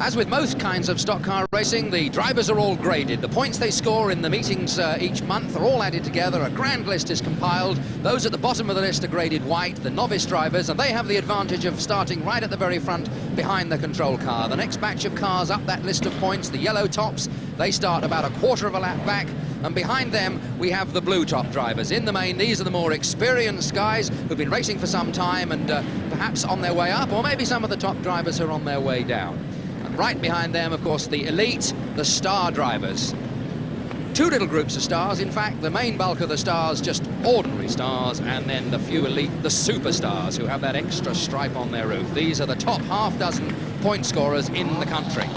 As with most kinds of stock car racing, the drivers are all graded. The points they score in the meetings each month are all added together. A grand list is compiled. Those at the bottom of the list are graded white, the novice drivers, and they have the advantage of starting right at the very front behind the control car. The next batch of cars up that list of points, the yellow tops, they start about a quarter of a lap back. And behind them, we have the blue top drivers. In the main, these are the more experienced guys who've been racing for some time and perhaps on their way up, or maybe some of the top drivers are on their way down. And right behind them, of course, the elite, the star drivers. Two little groups of stars, in fact. The main bulk of the stars, just ordinary stars, and then the few elite, the superstars, who have that extra stripe on their roof. These are the top half dozen point scorers in the country.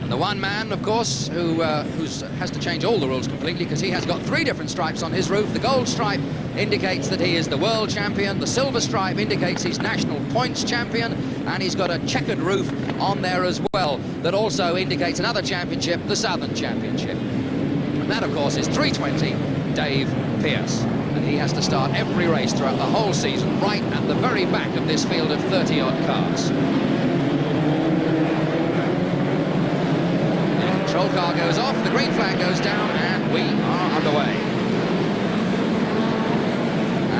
And the one man, of course, who has to change all the rules completely because he has got three different stripes on his roof. The gold stripe indicates that he is the world champion. The silver stripe indicates he's national points champion. And he's got a checkered roof on there as well that also indicates another championship, the Southern Championship. And that, of course, is 320 Dave Pearce. And he has to start every race throughout the whole season right at the very back of this field of 30-odd cars. Control car goes off, the green flag goes down, and we are underway.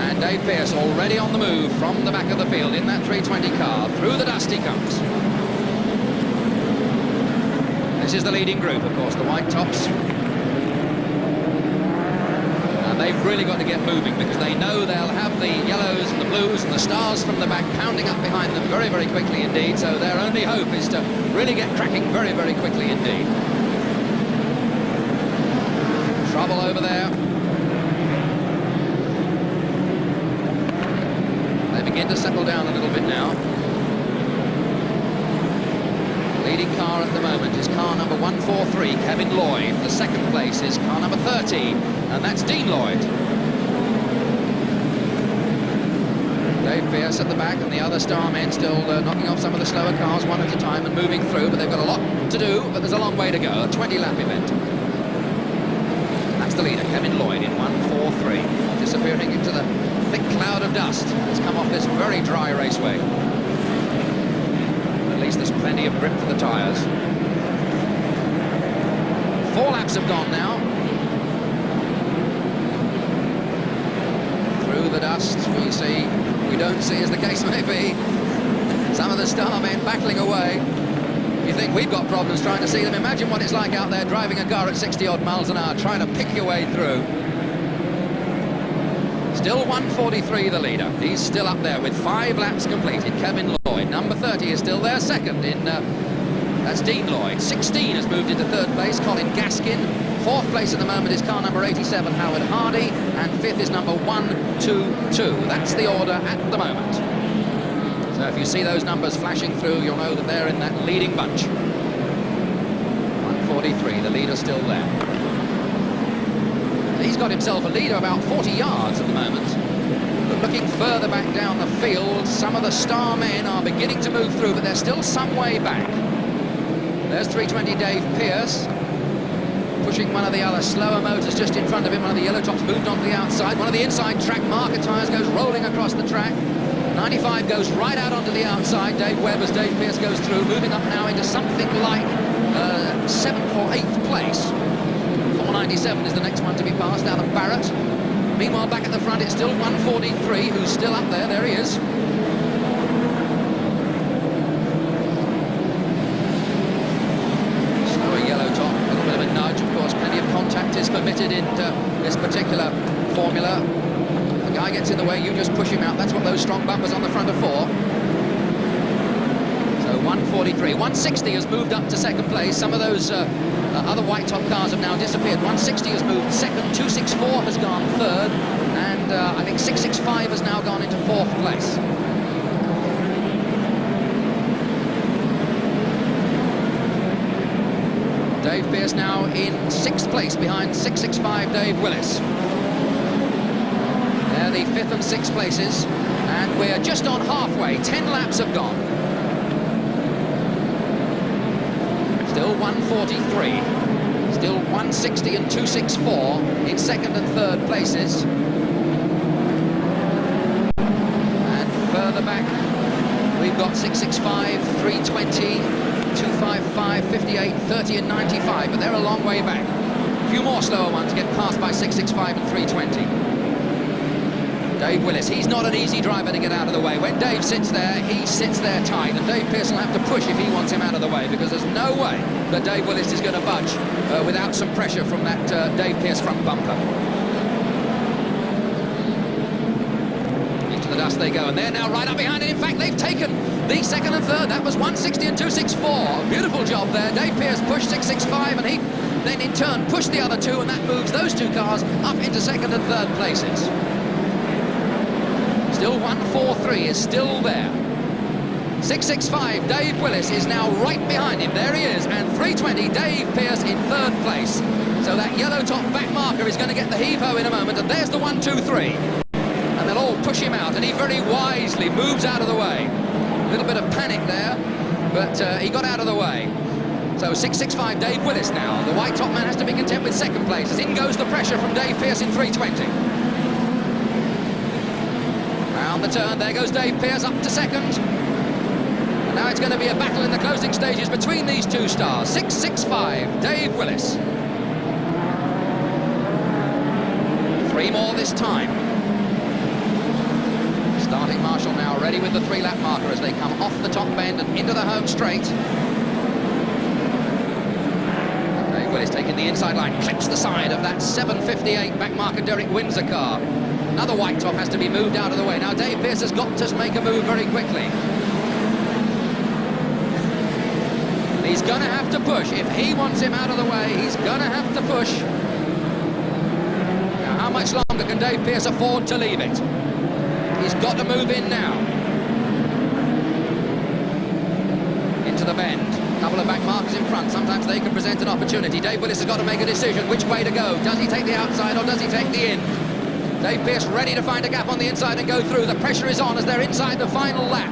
And Dave Pearce already on the move from the back of the field in that 320 car. Through the dust he comes. This is the leading group, of course, the white tops. And they've really got to get moving because they know they'll have the yellows and the blues and the stars from the back pounding up behind them very, very quickly indeed. So their only hope is to really get cracking very, very quickly indeed. Trouble over there. They begin to settle down a little bit now. Leading car at the moment is car number 143, Kevin Lloyd. The second place is car number 13, and that's Dean Lloyd. Dave Pearce at the back, and the other star men still knocking off some of the slower cars one at a time and moving through, but they've got a lot to do, but there's a long way to go, a 20-lap event. That's the leader, Kevin Lloyd, in 143, disappearing into the thick cloud of dust that's come off this very dry raceway. At least there's plenty of grip for the tyres. 4 laps have gone now. Through the dust we don't see, as the case may be, some of the star men battling away. You think we've got problems trying to see them. Imagine what it's like out there driving a car at 60-odd miles an hour, trying to pick your way through. Still 143 the leader. He's still up there with 5 laps completed. Kevin Lloyd, number 30, is still there second in, that's Dean Lloyd. 16 has moved into third place, Colin Gaskin. Fourth place at the moment is car number 87, Howard Hardy. And fifth is number 122. That's the order at the moment. So if you see those numbers flashing through, you'll know that they're in that leading bunch. 143, the leader still there. He's got himself a lead of about 40 yards at the moment. But looking further back down the field, some of the star men are beginning to move through, but they're still some way back. There's 320 Dave Pearce, pushing one of the other slower motors just in front of him. One of the yellow tops moved onto the outside. One of the inside track marker tyres goes rolling across the track. 95 goes right out onto the outside. Dave Webb, as Dave Pearce goes through, moving up now into something like 7th or 8th place. 497 is the next one to be passed, Alan Barrett. Meanwhile, back at the front, it's still 143, who's still up there. There he is. Slower yellow top, a little bit of a nudge. Of course, plenty of contact is permitted in this particular formula. If the guy gets in the way, you just push him out. That's what those strong bumpers on the front are for. 143. 160 has moved up to second place. Some of those other white top cars have now disappeared. 160 has moved second, 264 has gone third, and I think 665 has now gone into fourth place. Dave Pearce now in sixth place behind 665 Dave Willis. They're the fifth and sixth places, and we're just on halfway. 10 laps have gone. Still 143, still 160 and 264 in second and third places. And further back, we've got 665, 320, 55, 58, 30 and 95, but they're a long way back. A few more slower ones get passed by 665 and 320. Dave Willis, he's not an easy driver to get out of the way. When Dave sits there, he sits there tight, and Dave Pearce will have to push if he wants him out of the way, because there's no way that Dave Willis is going to budge without some pressure from that Dave Pearce front bumper. Into the dust they go, and they're now right up behind it. In fact, they've taken the second and third. That was 160 and 264. Beautiful job there. Dave Pearce pushed 665, and he then in turn pushed the other two, and that moves those two cars up into second and third places. Still 143 is still there. 665, Dave Willis is now right behind him. There he is, and 320, Dave Pearce in third place. So that yellow top back marker is going to get the heave-ho in a moment, and there's the 1, 2, 3. And they'll all push him out, and he very wisely moves out of the way. A little bit of panic there, but he got out of the way. So 665, Dave Willis now. The white top man has to be content with second place, as in goes the pressure from Dave Pearce in 320. Round the turn, there goes Dave Pearce up to second. And now it's going to be a battle in the closing stages between these two stars. 665, Dave Willis. 3 more this time. Starting marshal now ready with the 3-lap marker as they come off the top bend and into the home straight. Dave Willis taking the inside line, clips the side of that 758 back marker Derek Windsor car. Another white top has to be moved out of the way. Now Dave Pearce has got to make a move very quickly. He's going to have to push. If he wants him out of the way, he's going to have to push. Now, how much longer can Dave Pearce afford to leave it? He's got to move in now. Into the bend. A couple of back markers in front. Sometimes they can present an opportunity. Dave Willis has got to make a decision which way to go. Does he take the outside or does he take the in? Dave Pearce ready to find a gap on the inside and go through. The pressure is on as they're inside the final lap.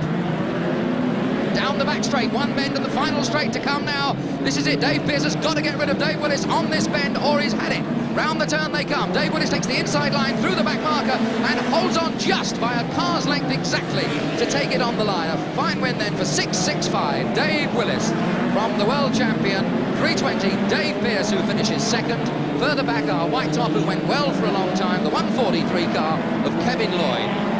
Down the back straight, one bend and the final straight to come now. This is it. Dave Pearce has got to get rid of Dave Willis on this bend or he's had it. Round the turn they come. Dave Willis takes the inside line through the back marker and holds on just by a car's length exactly to take it on the line. A fine win then for 665, Dave Willis from the world champion 320, Dave Pearce, who finishes second. Further back our white top, who went well for a long time, the 143 car of Kevin Lloyd.